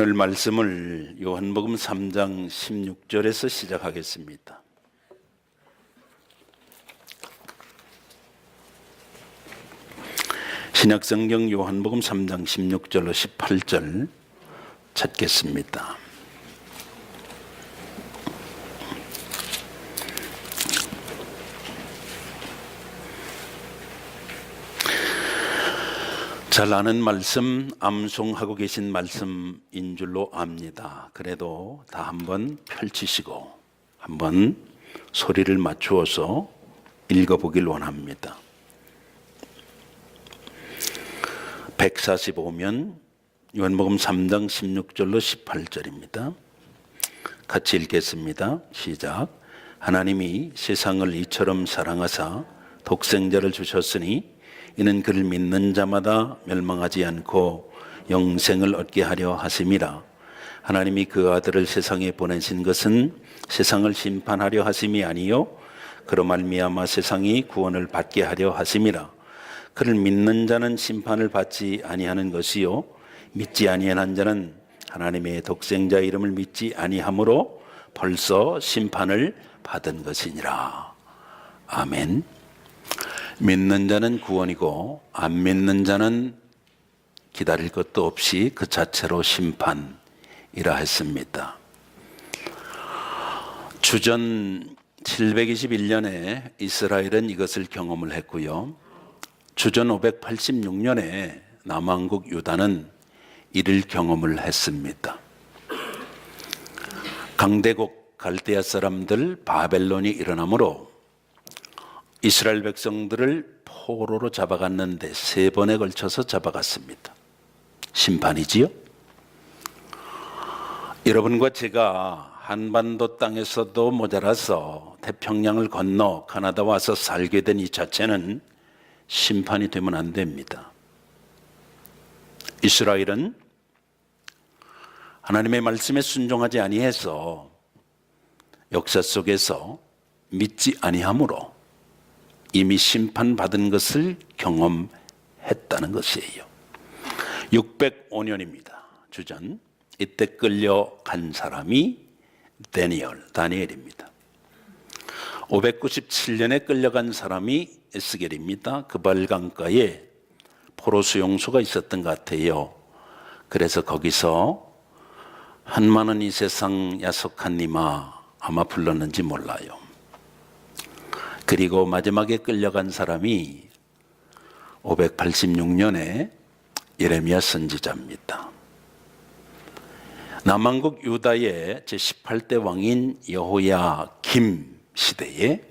오늘 말씀을 요한복음 3장 16절에서 시작하겠습니다. 신약성경 요한복음 3장 16절로 18절 찾겠습니다. 잘 아는 말씀, 암송하고 계신 말씀인 줄로 압니다. 그래도 다 한번 펼치시고 한번 소리를 맞추어서 읽어보길 원합니다. 145면 요한복음 3장 16절로 18절입니다. 같이 읽겠습니다. 시작. 하나님이 세상을 이처럼 사랑하사 독생자를 주셨으니 이는 그를 믿는 자마다 멸망하지 않고 영생을 얻게 하려 하심이라. 하나님이 그 아들을 세상에 보내신 것은 세상을 심판하려 하심이 아니요 그로 말미암아 세상이 구원을 받게 하려 하심이라. 그를 믿는 자는 심판을 받지 아니하는 것이요 믿지 아니한 자는 하나님의 독생자 이름을 믿지 아니하므로 벌써 심판을 받은 것이니라. 아멘. 믿는 자는 구원이고 안 믿는 자는 기다릴 것도 없이 그 자체로 심판이라 했습니다. 주전 721년에 이스라엘은 이것을 경험을 했고요. 주전 586년에 남왕국 유다는 이를 경험을 했습니다. 강대국 갈대아 사람들 바벨론이 일어나므로 이스라엘 백성들을 포로로 잡아갔는데 3번에 걸쳐서 잡아갔습니다. 심판이지요. 여러분과 제가 한반도 땅에서도 모자라서 태평양을 건너 가나다 와서 살게 된 이 자체는 심판이 되면 안 됩니다. 이스라엘은 하나님의 말씀에 순종하지 아니해서 역사 속에서 믿지 아니함으로 이미 심판받은 것을 경험했다는 것이에요. 605년입니다. 주전. 이때 끌려간 사람이 다니엘입니다. 597년에 끌려간 사람이 에스겔입니다. 그발강가에 포로 수용소가 있었던 것 같아요. 그래서 거기서 한만은 이 세상 야속한님아 아마 불렀는지 몰라요. 그리고 마지막에 끌려간 사람이 586년에 예레미야 선지자입니다. 남왕국 유다의 제18대 왕인 여호야김 시대에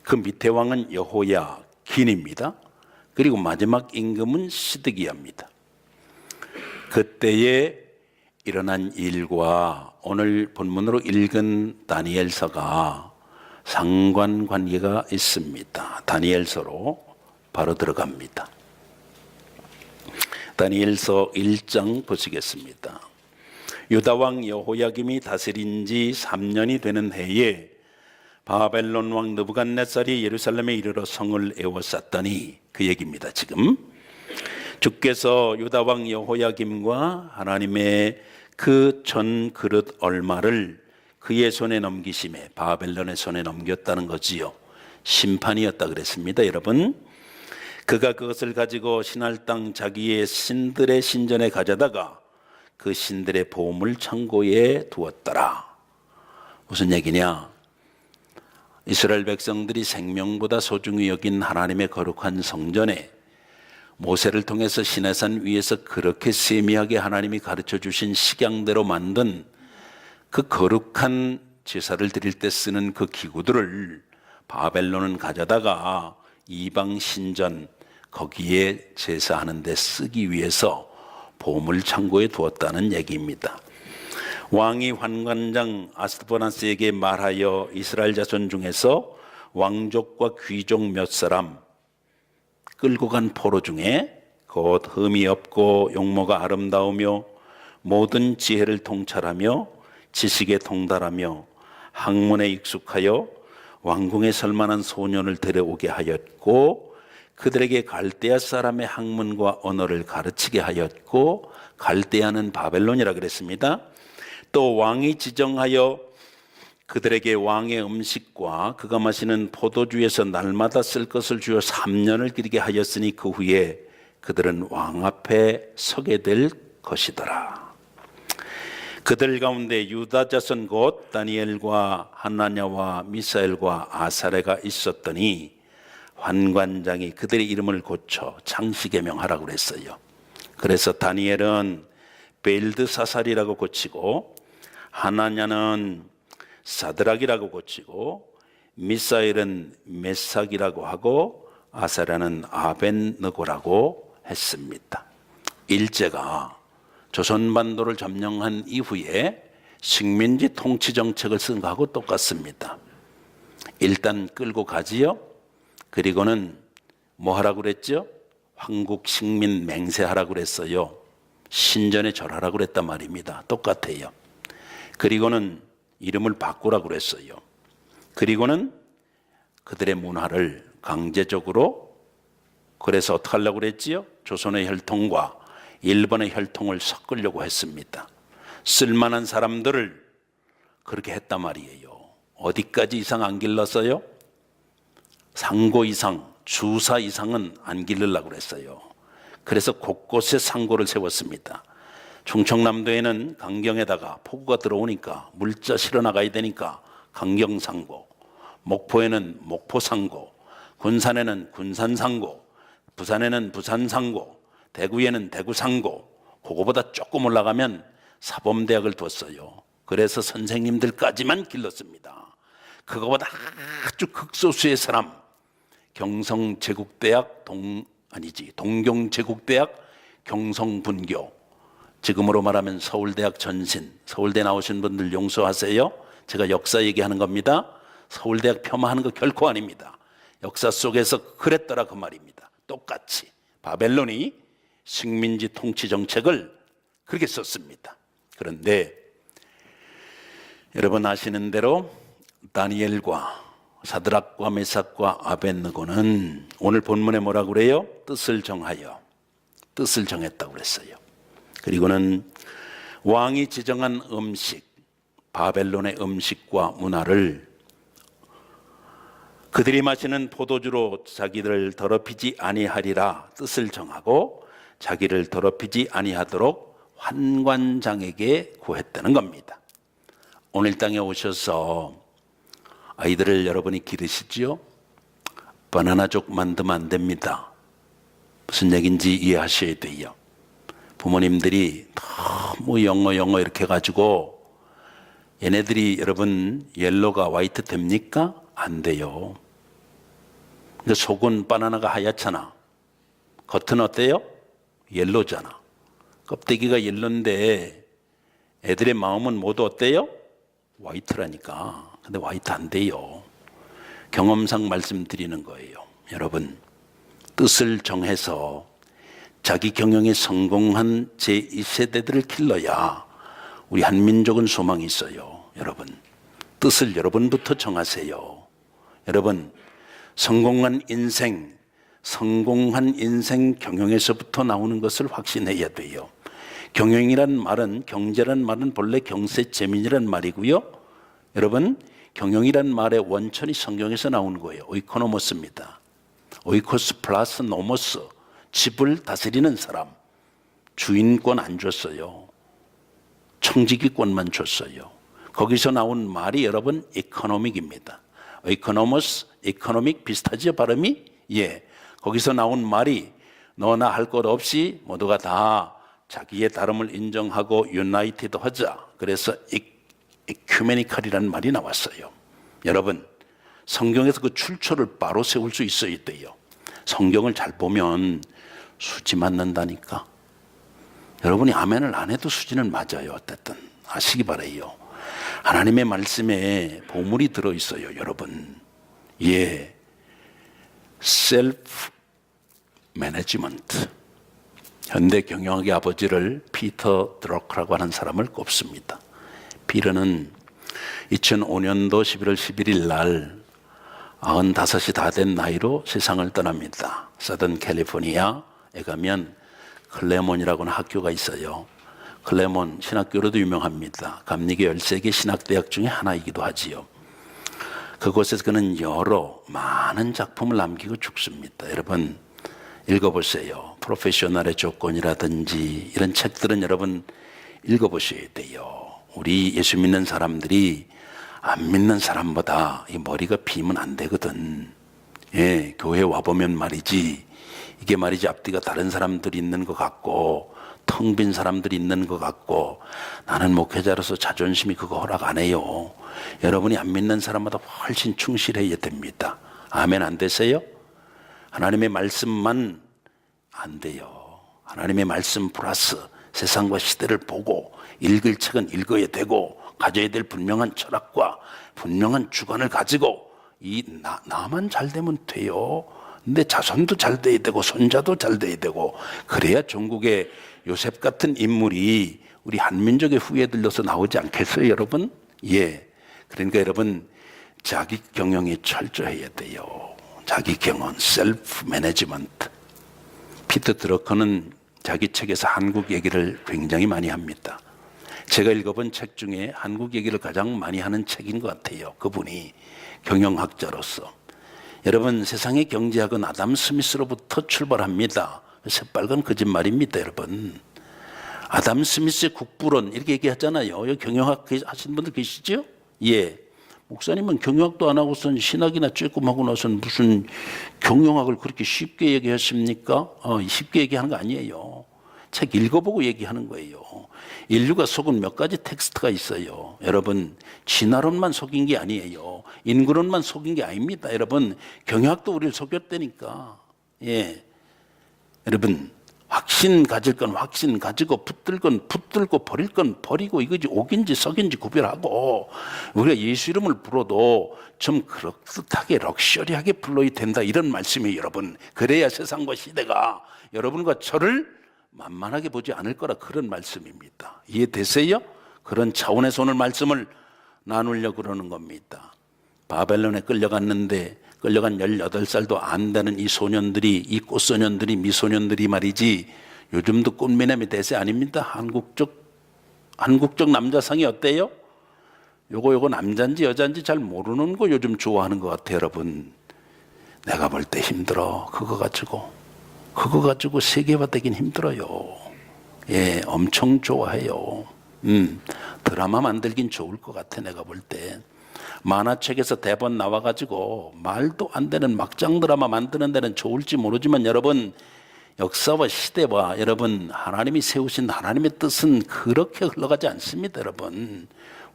그 밑에 왕은 여호야긴입니다. 그리고 마지막 임금은 시드기야입니다. 그때에 일어난 일과 오늘 본문으로 읽은 다니엘서가 상관관계가 있습니다. 다니엘서로 바로 들어갑니다. 다니엘서 1장 보시겠습니다. 유다왕 여호야김이 다스린 지 3년이 되는 해에 바벨론 왕 느부갓네살이 예루살렘에 이르러 성을 에워쌌더니 그 얘기입니다. 지금 주께서 유다왕 여호야김과 하나님의 그 전 그릇 얼마를 그의 손에 넘기심에 바벨론의 손에 넘겼다는 거지요. 심판이었다 그랬습니다. 여러분, 그가 그것을 가지고 신할 땅 자기의 신들의 신전에 가져다가 그 신들의 보물 창고에 두었더라. 무슨 얘기냐? 이스라엘 백성들이 생명보다 소중히 여긴 하나님의 거룩한 성전에 모세를 통해서 시내산 위에서 그렇게 세미하게 하나님이 가르쳐 주신 식양대로 만든 그 거룩한 제사를 드릴 때 쓰는 그 기구들을 바벨론은 가져다가 이방 신전 거기에 제사하는 데 쓰기 위해서 보물 창고에 두었다는 얘기입니다. 왕이 환관장 아스드보나스에게 말하여 이스라엘 자손 중에서 왕족과 귀족 몇 사람 끌고 간 포로 중에 곧 흠이 없고 용모가 아름다우며 모든 지혜를 통찰하며 지식에 통달하며 학문에 익숙하여 왕궁에 설만한 소년을 데려오게 하였고 그들에게 갈대아 사람의 학문과 언어를 가르치게 하였고, 갈대아는 바벨론이라 그랬습니다. 또 왕이 지정하여 그들에게 왕의 음식과 그가 마시는 포도주에서 날마다 쓸 것을 주어 3년을 기리게 하였으니 그 후에 그들은 왕 앞에 서게 될 것이더라. 그들 가운데 유다 자손 곧 다니엘과 하나냐와 미사엘과 아사레가 있었더니 환관장이 그들의 이름을 고쳐 장시개명하라고 그랬어요. 그래서 다니엘은 벨드사살이라고 고치고, 하나냐는 사드락이라고 고치고, 미사엘은 메삭이라고 하고, 아사라는 아벤느고라고 했습니다. 일제가 조선반도를 점령한 이후에 식민지 통치 정책을 쓴 거하고 똑같습니다. 일단 끌고 가지요. 그리고는 뭐 하라고 그랬죠? 황국 식민 맹세하라고 그랬어요. 신전에 절하라고 그랬단 말입니다. 똑같아요. 그리고는 이름을 바꾸라고 그랬어요. 그리고는 그들의 문화를 강제적으로, 그래서 어떻게 하려고 그랬지요? 조선의 혈통과 일본의 혈통을 섞으려고 했습니다. 쓸만한 사람들을 그렇게 했단 말이에요. 어디까지 이상 안 길렀어요? 상고 이상, 주사 이상은 안 기르려고 그랬어요. 그래서 곳곳에 상고를 세웠습니다. 충청남도에는 강경에다가 폭우가 들어오니까 물자 실어 나가야 되니까 강경상고, 목포에는 목포상고, 군산에는 군산상고, 부산에는 부산상고, 대구에는 대구상고, 그거보다 조금 올라가면 사범대학을 뒀어요. 그래서 선생님들까지만 길렀습니다. 그거보다 아주 극소수의 사람, 경성제국대학 동경제국대학 경성분교, 지금으로 말하면 서울대학 전신, 서울대 나오신 분들 용서하세요. 제가 역사 얘기하는 겁니다. 서울대학 폄하하는 거 결코 아닙니다. 역사 속에서 그랬더라 그 말입니다. 똑같이 바벨론이 식민지 통치 정책을 그렇게 썼습니다. 그런데 여러분 아시는 대로 다니엘과 사드락과 메삭과 아벤느고는 오늘 본문에 뭐라고 그래요? 뜻을 정하여, 뜻을 정했다고 그랬어요. 그리고는 왕이 지정한 음식, 바벨론의 음식과 문화를 그들이 마시는 포도주로 자기를 더럽히지 아니하리라 뜻을 정하고, 자기를 더럽히지 아니하도록 환관장에게 구했다는 겁니다. 오늘 땅에 오셔서 아이들을 여러분이 기르시지요? 바나나족 만들면 안 됩니다. 무슨 얘기인지 이해하셔야 돼요. 부모님들이 너무 영어 이렇게 해가지고 얘네들이 여러분 옐로가 화이트 됩니까? 안 돼요. 근데 속은 바나나가 하얗잖아. 겉은 어때요? 옐로잖아. 껍데기가 옐로인데 애들의 마음은 모두 어때요? 화이트라니까. 근데 화이트 안 돼요. 경험상 말씀드리는 거예요. 여러분, 뜻을 정해서 자기 경영에 성공한 제2세대들을 길러야 우리 한민족은 소망이 있어요. 여러분, 뜻을 여러분부터 정하세요. 여러분, 성공한 인생 경영에서부터 나오는 것을 확신해야 돼요. 경영이란 말은, 경제란 말은 본래 경세재민이란 말이고요. 여러분, 경영이란 말의 원천이 성경에서 나오는 거예요. 오이코노모스입니다. 오이코스 플러스 노모스, 집을 다스리는 사람. 주인권 안 줬어요. 청지기권만 줬어요. 거기서 나온 말이 여러분 이코노믹입니다. 이코노모스, 이코노믹 비슷하죠 발음이? 예. 거기서 나온 말이 너나 할 것 없이 모두가 다 자기의 다름을 인정하고 유나이티드 하자. 그래서 이큐메니칼이라는 말이 나왔어요. 여러분, 성경에서 그 출처를 바로 세울 수 있어야 돼요. 성경을 잘 보면 수지 맞는다니까. 여러분이 아멘을 안 해도 수지는 맞아요. 어쨌든 아시기 바라요. 하나님의 말씀에 보물이 들어있어요. 여러분, 예, 셀프 매니지먼트. 현대 경영학의 아버지를 피터 드러크라고 하는 사람을 꼽습니다. 피터는 2005년도 11월 11일 날 95이 다 된 나이로 세상을 떠납니다. 서던 캘리포니아에 가면 클레몬이라고 하는 학교가 있어요. 클레몬 신학교로도 유명합니다. 감리교 13개 신학대학 중에 하나이기도 하지요. 그곳에서 그는 여러 많은 작품을 남기고 죽습니다. 여러분 읽어보세요. 프로페셔널의 조건이라든지 이런 책들은 여러분 읽어보셔야 돼요. 우리 예수 믿는 사람들이 안 믿는 사람보다 이 머리가 비면 안 되거든. 예, 교회 와보면 말이지, 이게 말이지 앞뒤가 다른 사람들이 있는 것 같고 텅 빈 사람들이 있는 것 같고, 나는 목회자로서 자존심이 그거 허락 안 해요. 여러분이 안 믿는 사람보다 훨씬 충실해야 됩니다. 아멘. 안 되세요? 하나님의 말씀만 안 돼요. 하나님의 말씀 플러스 세상과 시대를 보고 읽을 책은 읽어야 되고, 가져야 될 분명한 철학과 분명한 주관을 가지고 나만 잘 되면 돼요. 근데 자손도 잘 돼야 되고 손자도 잘 돼야 되고, 그래야 전국에 요셉 같은 인물이 우리 한민족의 후예에 들려서 나오지 않겠어요, 여러분? 예. 그러니까 여러분 자기 경영이 철저해야 돼요. 자기 경영, 셀프 매니지먼트. 피터 드러커는 자기 책에서 한국 얘기를 굉장히 많이 합니다. 제가 읽어본 책 중에 한국 얘기를 가장 많이 하는 책인 것 같아요. 그분이 경영학자로서. 여러분 세상의 경제학은 아담 스미스로부터 출발합니다. 새빨간 거짓말입니다, 여러분. 아담 스미스의 국부론 이렇게 얘기하잖아요. 경영학 하신 분들 계시죠? 예. 목사님은 경영학도 안 하고선 신학이나 조금 하고 나서는 무슨 경영학을 그렇게 쉽게 얘기하십니까? 쉽게 얘기하는 거 아니에요. 책 읽어보고 얘기하는 거예요. 인류가 속은 몇 가지 텍스트가 있어요. 여러분 진화론만 속인 게 아니에요. 인구론만 속인 게 아닙니다. 여러분 경영학도 우리를 속였다니까. 예. 여러분 확신 가질 건 확신 가지고 붙들 건 붙들고 버릴 건 버리고, 이거지 옥인지 석인지 구별하고, 우리가 예수 이름을 불러도 좀 그럴듯하게 럭셔리하게 불러야 된다, 이런 말씀이에요. 여러분 그래야 세상과 시대가 여러분과 저를 만만하게 보지 않을 거라, 그런 말씀입니다. 이해되세요? 그런 차원에서 오늘 말씀을 나누려고 그러는 겁니다. 바벨론에 끌려갔는데 끌려간 18살도 안 되는 이 소년들이, 이 꽃소년들이, 미소년들이 말이지, 요즘도 꽃미남이 대세 아닙니다. 한국적 남자상이 어때요? 요거 남자인지 여자인지 잘 모르는 거 요즘 좋아하는 것 같아요. 여러분 내가 볼 때 힘들어. 그거 가지고 세계화 되긴 힘들어요. 예, 엄청 좋아해요. 드라마 만들긴 좋을 것 같아, 내가 볼 때. 만화책에서 대본 나와가지고 말도 안 되는 막장 드라마 만드는 데는 좋을지 모르지만, 여러분 역사와 시대와 여러분 하나님이 세우신 하나님의 뜻은 그렇게 흘러가지 않습니다. 여러분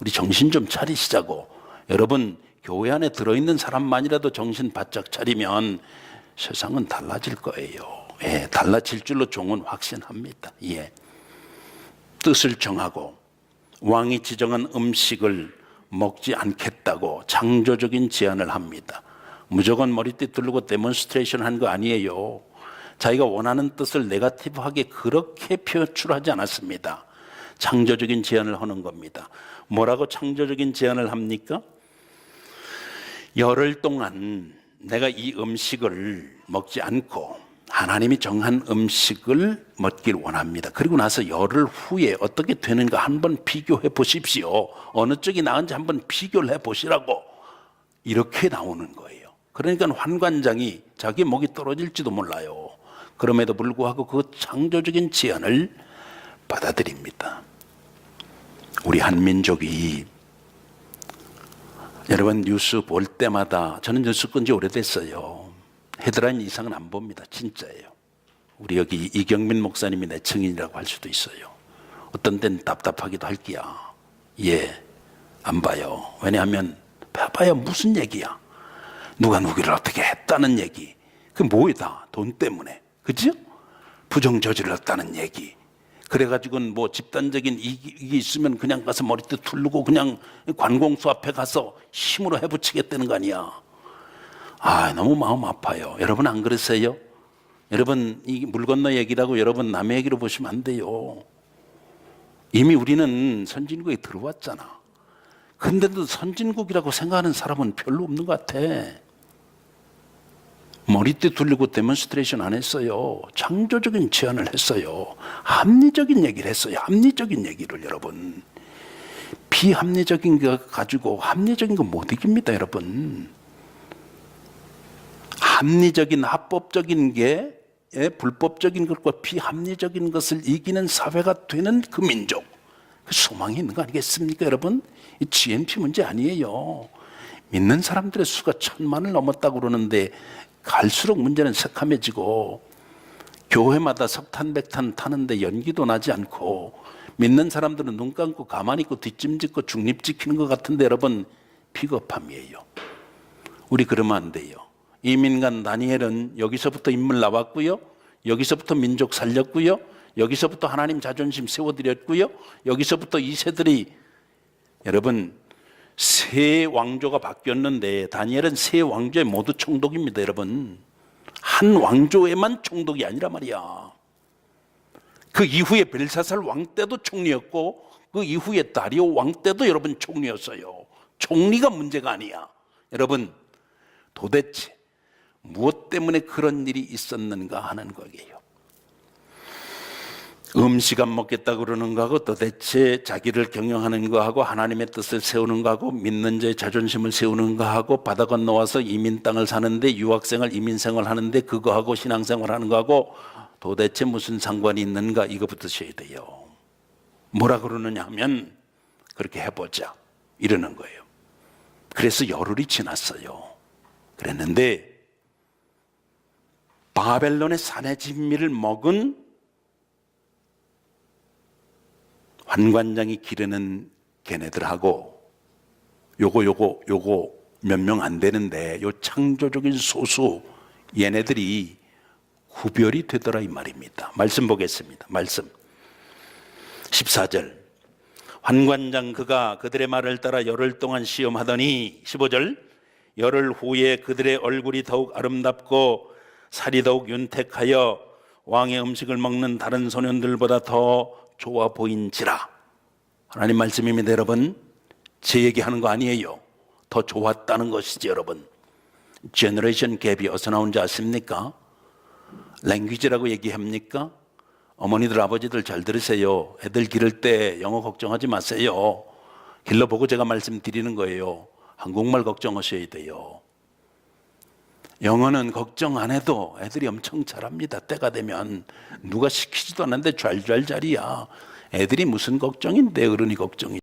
우리 정신 좀 차리시자고. 여러분 교회 안에 들어있는 사람만이라도 정신 바짝 차리면 세상은 달라질 거예요. 예, 달라질 줄로 종은 확신합니다. 예. 뜻을 정하고 왕이 지정한 음식을 먹지 않겠다고 창조적인 제안을 합니다. 무조건 머리띠 두르고 데몬스트레이션 한 거 아니에요. 자기가 원하는 뜻을 네거티브하게 그렇게 표출하지 않았습니다. 창조적인 제안을 하는 겁니다. 뭐라고 창조적인 제안을 합니까? 열흘 동안 내가 이 음식을 먹지 않고 하나님이 정한 음식을 먹길 원합니다. 그리고 나서 열흘 후에 어떻게 되는가 한번 비교해 보십시오. 어느 쪽이 나은지 한번 비교를 해 보시라고 이렇게 나오는 거예요. 그러니까 환관장이 자기 목이 떨어질지도 몰라요. 그럼에도 불구하고 그 창조적인 제안을 받아들입니다. 우리 한민족이, 여러분 뉴스 볼 때마다, 저는 뉴스 끈 지 오래됐어요. 헤드라인 이상은 안 봅니다. 진짜예요. 우리 여기 이경민 목사님이 내 증인이라고 할 수도 있어요. 어떤 데는 답답하기도 할 게야. 예, 안 봐요. 왜냐하면 봐봐야 무슨 얘기야. 누가 누구를 어떻게 했다는 얘기. 그 뭐이다. 돈 때문에. 그죠? 부정 저질렀다는 얘기. 그래가지고는 뭐 집단적인 이익이 있으면 그냥 가서 머리띠 툴르고 그냥 관공서 앞에 가서 힘으로 해붙이겠다는 거 아니야. 너무 마음 아파요. 여러분 안 그러세요? 여러분 이 물 건너 얘기라고 여러분 남의 얘기로 보시면 안 돼요. 이미 우리는 선진국에 들어왔잖아. 근데도 선진국이라고 생각하는 사람은 별로 없는 것 같아. 머리띠 둘리고 데몬스트레이션 안 했어요. 창조적인 제안을 했어요. 합리적인 얘기를 했어요. 합리적인 얘기를 여러분. 비합리적인 거 가지고 합리적인 거 못 이깁니다, 여러분. 합리적인 합법적인 게 불법적인 것과 비합리적인 것을 이기는 사회가 되는 그 민족, 그 소망이 있는 거 아니겠습니까, 여러분? 이 GNP 문제 아니에요. 믿는 사람들의 수가 1000만을 넘었다고 그러는데 갈수록 문제는 새카매지고 교회마다 석탄, 백탄 타는데 연기도 나지 않고 믿는 사람들은 눈 감고 가만히 있고 뒷짐 짓고 중립 지키는 것 같은데 여러분 비겁함이에요. 우리 그러면 안 돼요. 이민간 다니엘은 여기서부터 인물 나왔고요. 여기서부터 민족 살렸고요. 여기서부터 하나님 자존심 세워드렸고요. 여기서부터 이 세들이 여러분 세 왕조가 바뀌었는데 다니엘은 세 왕조에 모두 총독입니다, 여러분. 한 왕조에만 총독이 아니라 말이야. 그 이후에 벨사살 왕 때도 총리였고 그 이후에 다리오 왕 때도 여러분 총리였어요. 총리가 문제가 아니야. 여러분 도대체 무엇 때문에 그런 일이 있었는가 하는 거예요. 음식 안 먹겠다 그러는 거하고 도대체 자기를 경영하는 거하고 하나님의 뜻을 세우는 거하고 믿는 자의 자존심을 세우는 거하고 바다 건너와서 이민 땅을 사는데 유학생활 이민생활 하는데 그거하고 신앙생활 하는 거하고 도대체 무슨 상관이 있는가 이거부터 셔야 돼요. 뭐라 그러느냐 하면 그렇게 해보자 이러는 거예요. 그래서 열흘이 지났어요. 그랬는데 바벨론의 산의 진미를 먹은 환관장이 기르는 걔네들하고 요거 몇 명 안 되는데 요 창조적인 소수 얘네들이 구별이 되더라 이 말입니다. 말씀 보겠습니다. 말씀 14절 환관장 그가 그들의 말을 따라 열흘 동안 시험하더니 15절 열흘 후에 그들의 얼굴이 더욱 아름답고 살이 더욱 윤택하여 왕의 음식을 먹는 다른 소년들보다 더 좋아 보인지라. 하나님 말씀입니다, 여러분. 제 얘기하는 거 아니에요. 더 좋았다는 것이지, 여러분. 제너레이션 갭이 어디서 나온지 아십니까? 랭귀지라고 얘기합니까? 어머니들 아버지들 잘 들으세요. 애들 기를 때 영어 걱정하지 마세요. 길러보고 제가 말씀드리는 거예요. 한국말 걱정하셔야 돼요. 영어는 걱정 안 해도 애들이 엄청 잘합니다. 때가 되면 누가 시키지도 않는데 좔좔잘이야. 애들이 무슨 걱정인데 어른이 걱정이